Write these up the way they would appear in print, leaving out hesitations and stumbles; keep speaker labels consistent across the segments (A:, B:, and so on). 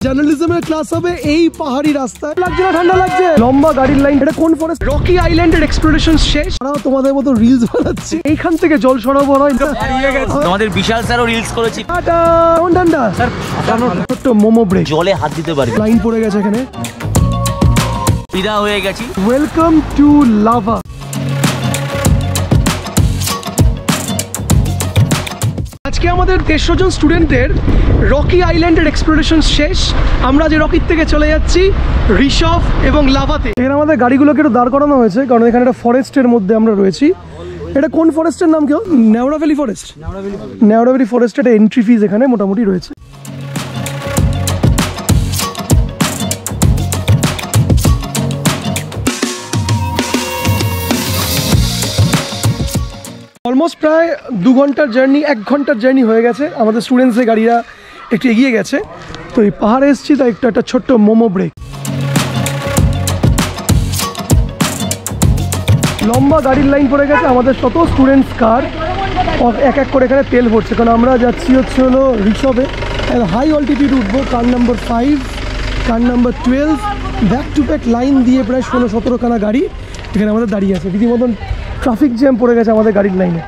A: জার্নালিজমের class হবে এই পাহাড়ি রাস্তায়। লাগছে না? ঠান্ডা লাগছে? লম্বা গাড়ির লাইন। এটা কোন ফরেস্ট? রকি আইল্যান্ডের এক্সপ্লোরেশন শেষ। তারাও তোমাদের মতো রিলস বানাচ্ছে। এইখান থেকে জল সরবরাহ হয়।
B: আমাদের বিশাল স্যারও রিলস করেছি।
A: কেমন ঠান্ডা স্যার? ছোট্ট মোমো ব্রেক,
B: জলে হাত দিতে পারবে।
A: লাইন পড়ে গেছে এখানে,
B: ফিদা হয়ে গেছি।
A: Welcome to lava. আজকে আমাদের 150 জন স্টুডেন্টদের রকি আইল্যান্ডের এক্সপ্লোরেশন শেষ। আমরা যে রকির থেকে চলে যাচ্ছি ঋষভ এবং লাভাতে। এখানে আমাদের গাড়িগুলোকে একটু দাঁড় করানো হয়েছে কারণ এখানে একটা ফরেস্টের মধ্যে আমরা রয়েছি। এটা কোন ফরেস্টের নাম কেউ? Neora valley forest. Neora valley forest একটা এন্ট্রি ফিজ এখানে মোটামুটি রয়েছে। অলমোস্ট প্রায় 2 ঘন্টার জার্নি, 1 ঘন্টার জার্নি হয়ে গেছে। আমাদের স্টুডেন্টসদের গাড়িরা একটু এগিয়ে গেছে। তো এই পাহাড়ে এসেছি, তাই একটা ছোট্ট মোমো ব্রেক। লম্বা গাড়ির লাইন পড়ে গেছে। আমাদের শত স্টুডেন্টস কার এক এক করে এখানে তেল ভরছে, কারণ আমরা যাচ্ছি হলো ঋষভে। হাই অল্টিটিউড উঠবো। Car number 5, car number 12, back to back line দিয়ে প্রায় 16-17 খানা গাড়ি এখানে আমাদের দাঁড়িয়ে আছে। রীতিমতন ট্রাফিক জ্যাম পড়ে গেছে আমাদের গাড়ির লাইনে।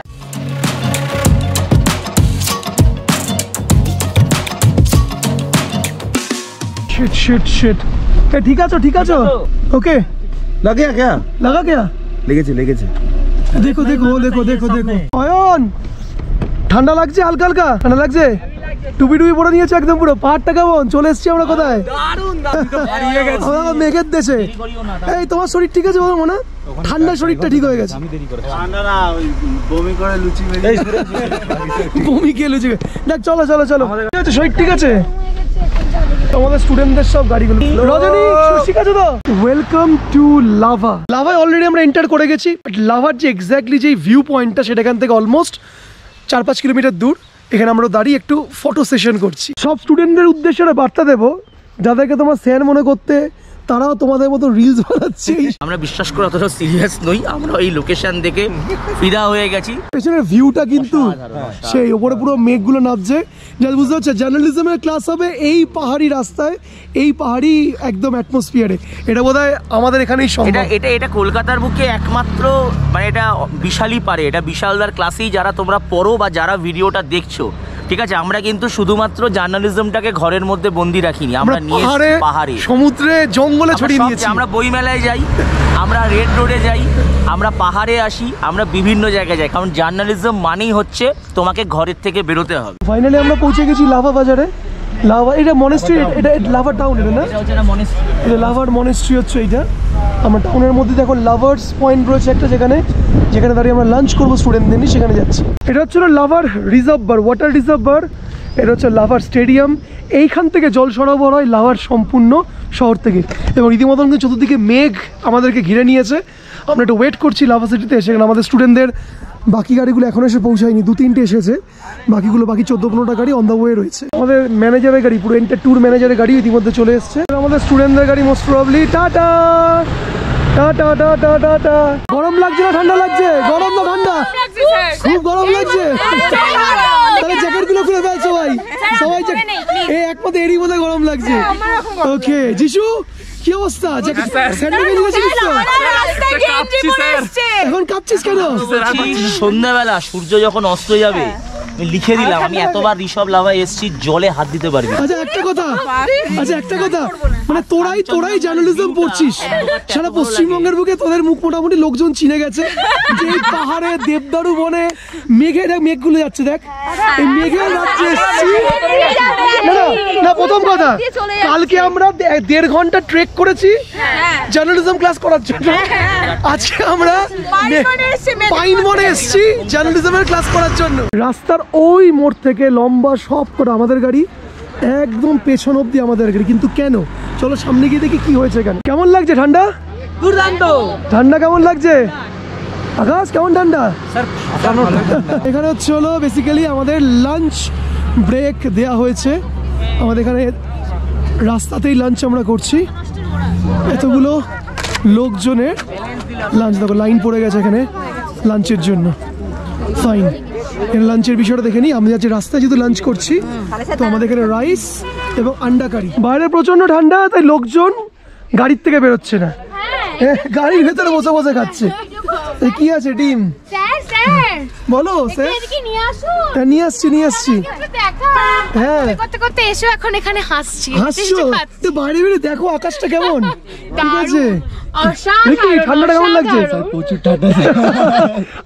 A: Shit shit shit. ঠিক আছো? ঠিক আছো? ওকে।
C: লাগা क्या?
A: লাগা क्या?
C: লেগেছে লেগেছে।
A: দেখো দেখো দেখো দেখো দেখো। অয়ন, ঠান্ডা লাগছে? হালকা হালকা ঠান্ডা লাগছে? টুপি টুপি পরে নিয়েছে একদম পুরো। পাহাড়টা কেমন? চলে এসছি আমরা কোথায়? আমরা মেঘের দেশে। এই তোমার শরীর ঠিক আছে? মনে ঠান্ডা শরীরটা ঠিক হয়ে গেছে। বমি খেয়ে লুচি। দেখ চলো চলো চলো। শরীর ঠিক আছে? আমাদের স্টুডেন্টদের সব গাড়িগুলো। রজনী ঠিক আছে তো? Welcome to Lava. লাভায় অলরেডি আমরা এন্টার করে গেছি। লাভার যে এক্স্যাক্টলি যে ভিউ পয়েন্টটা সেটা এখান থেকে অলমোস্ট 4-5 কিলোমিটার দূর। এখানে আমরা দাঁড়িয়ে একটু ফটো সেশন করছি। সব স্টুডেন্টদের উদ্দেশ্যে বার্তা দেবো, যাদেরকে তোমার স্যার মনে করতে, তারাও তোমাদের মতো রিলস বানাচ্ছে।
B: আমরা বিশ্বাস করে অতটা সিরিয়াস নই, আমরা এই লোকেশন দেখে ফিদা হয়ে গেছি।
A: পেছনের ভিউটা কিন্তু সেই ওপরে পুরো মেঘগুলো নামছে। যা বুঝতে পারছো, জার্নালিজমের ক্লাস হবে এই পাহাড়ি রাস্তায়, এই পাহাড়ি একদম অ্যাটমসফিয়ারে। এটা বোধহয় আমাদের এখানেই সম্ভব।
B: এটা কলকাতার বুকে একমাত্র, মানে এটা বিশালই পারে। এটা বিশালদার ক্লাসেই যারা তোমরা পড়ো বা যারা ভিডিওটা দেখছো, ঠিক আছে? আমরা কিন্তু শুধুমাত্র জার্নালিজমটাকে ঘরের মধ্যে বন্দি রাখিনি, আমরা নিয়ে পাহাড়ে,
A: সমুদ্রে, জঙ্গলে ছড়িয়ে দিয়েছি।
B: আমরা বই মেলায় যাই, আমরা রেড রোডে যাই, আমরা পাহাড়ে আসি, আমরা বিভিন্ন জায়গায় যাই, কারণ জার্নালিজম মানেই হচ্ছে তোমাকে ঘরের থেকে বেরোতে হবে।
A: ফাইনালি আমরা পৌঁছে গেছি লাভা বাজারে। লাভা, এটা মনেস্ট্রি, এটা লাভা টাউন, এটা না? এটা লাভার মনেস্ট্রি হচ্ছে এইটা। আমরা টাউনের মধ্যে দেখো লাভার্স পয়েন্ট রয়েছে একটা, যেখানে দাঁড়িয়ে আমরা লাঞ্চ করবো স্টুডেন্টদের নিয়ে, সেখানে যাচ্ছি। এটা হচ্ছে লাভার রিজার্ভ বার, ওয়াটার রিজার্ভ বার। এটা হচ্ছে লাভার স্টেডিয়াম। এইখান থেকে জল সরবরাহ হয় লাভার সম্পূর্ণ শহর থেকে। এবং রীতিমতন কিন্তু চতুর্দিকে মেঘ আমাদেরকে ঘিরে নিয়েছে। আমরা একটু ওয়েট করছি লাভা সিটিতে। সেখানে আমাদের স্টুডেন্টদের বাকি গাড়িগুলো এখন এসে পৌঁছায়নি, 2-3টে এসেছে। বাকি 14-15টা গাড়ি অন দ্য ওয়ে রয়েছে। আমাদের ম্যানেজারের গাড়ি, পুরো এন্টার ট্যুর ম্যানেজারের গাড়ি ইতিমধ্যে চলে এসছে। আমাদের স্টুডেন্টদের গাড়ি most probably. Tata tata tata tata. গরম লাগছে না ঠান্ডা লাগছে? গরম না ঠান্ডা? খুব গরম লাগছে। তাহলে জ্যাকেটগুলো খুলে ফেলছো ভাই, সবাই। এই একমাত্র এরই মধ্যে গরম লাগছে। ওকে যিশু, কি অবস্থা? এখন কাঁপছিস কেন?
B: সন্ধ্যাবেলা সূর্য যখন অস্ত যাবে, লিখে দিলাম আমি এতবার ঋষভ লাভায় এসেছি, জলে হাত দিতে পারবি।
A: আচ্ছা একটা কথা, মানে তোরাই জার্নালিজম পড়ছিস, সারা পশ্চিমবঙ্গের বুকে তোদের মুখ মোটামুটি লোকজন চিনে গেছে। যে পাহাড়ে দেবদারু বনে মেঘগুলো যাচ্ছে, দেখ এই মেঘের রাজ্যে এসেছি। না প্রথম কথা, কালকে আমরা 1.5 ঘন্টা ট্রেক করেছি জার্নালিজম ক্লাস করার জন্য। আজকে আমরা পাইন বনে এসেছি জার্নালিজমের ক্লাস করার জন্য। রাস্তার ওই মোড় থেকে লম্বা সব কটা আমাদের গাড়ি, একদম পেছন অব্দি আমাদের গাড়ি। কিন্তু কেন? চলো সামনে গিয়ে দেখি কি হয়েছে। কেমন লাগছে? ঠান্ডা? দুর্দান্ত। ঠান্ডা কেমন লাগছে? আকাশ কেমন ঠান্ডা? এখানে হচ্ছে বেসিক্যালি আমাদের লাঞ্চ ব্রেক দেয়া হয়েছে। আমাদের এখানে রাস্তাতেই লাঞ্চ আমরা করছি। এতগুলো লোকজনের লাঞ্চ, দেখো লাইন পড়ে গেছে এখানে লাঞ্চের জন্য। ফাইন, এখানে লাঞ্চের বিষয়টা দেখে নিই। আমি যাচ্ছি রাস্তায়, যেহেতু লাঞ্চ করছি, তো আমাদের এখানে রাইস এবং আন্ডা কারি। বাইরে প্রচন্ড ঠান্ডা, তাই লোকজন গাড়ির থেকে বেরোচ্ছে না, গাড়ির ভেতরে বসে বসে খাচ্ছে। কি আছে ডিম? বলো স্যার, নিয়ে আসছি। হ্যাঁ
D: এখন এখানে হাসছো,
A: বাইরে বেরিয়ে দেখো আকাশটা কেমন, ঠিক আছে? ঠান্ডাটা কেমন লাগছে? প্রচুর ঠান্ডা।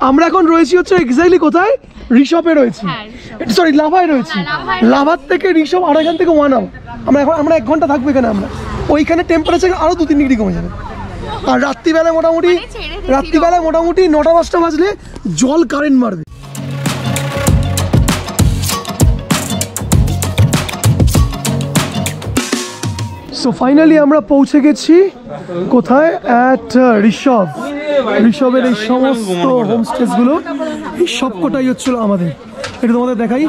A: আমরা এখন রয়েছি হচ্ছে এক্স্যাক্টলি কোথায়? ঋষভে রয়েছি, সরি লাভায় রয়েছি। লাভার থেকে ঋষভ আর এখান থেকে 1 আওয়ার। আমরা 1 ঘন্টা থাকবো এখানে। আমরা ওইখানে টেম্পারেচার আরো 2-3 ডিগ্রি কমে যাবে। আর রাত্রিবেলায় মোটামুটি 9টা-10টা বাজলে জল কারেন্ট মারবে। সো ফাইনালি আমরা পৌঁছে গেছি কোথায়? অ্যাট ঋষভের এই সমস্ত হোমস্টেগুলো, এই সবকটাই হচ্ছিল আমাদের। এটা তোমাদের দেখাই,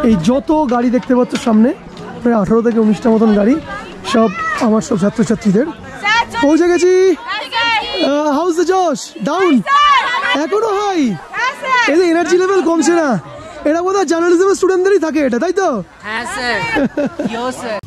A: এই যত গাড়ি দেখতে পাচ্ছ সামনে, প্রায় 18 থেকে 19টা মতন গাড়ি, সব আমার সব ছাত্রছাত্রীদের। পৌঁছে গেছি। House the Josh down? এখনো হাই, এদের এনার্জি লেভেল কমছে না। এটা বোধহয় জার্নালিজমের স্টুডেন্টদেরই থাকে এটা, তাই তো? হ্যাঁ স্যার।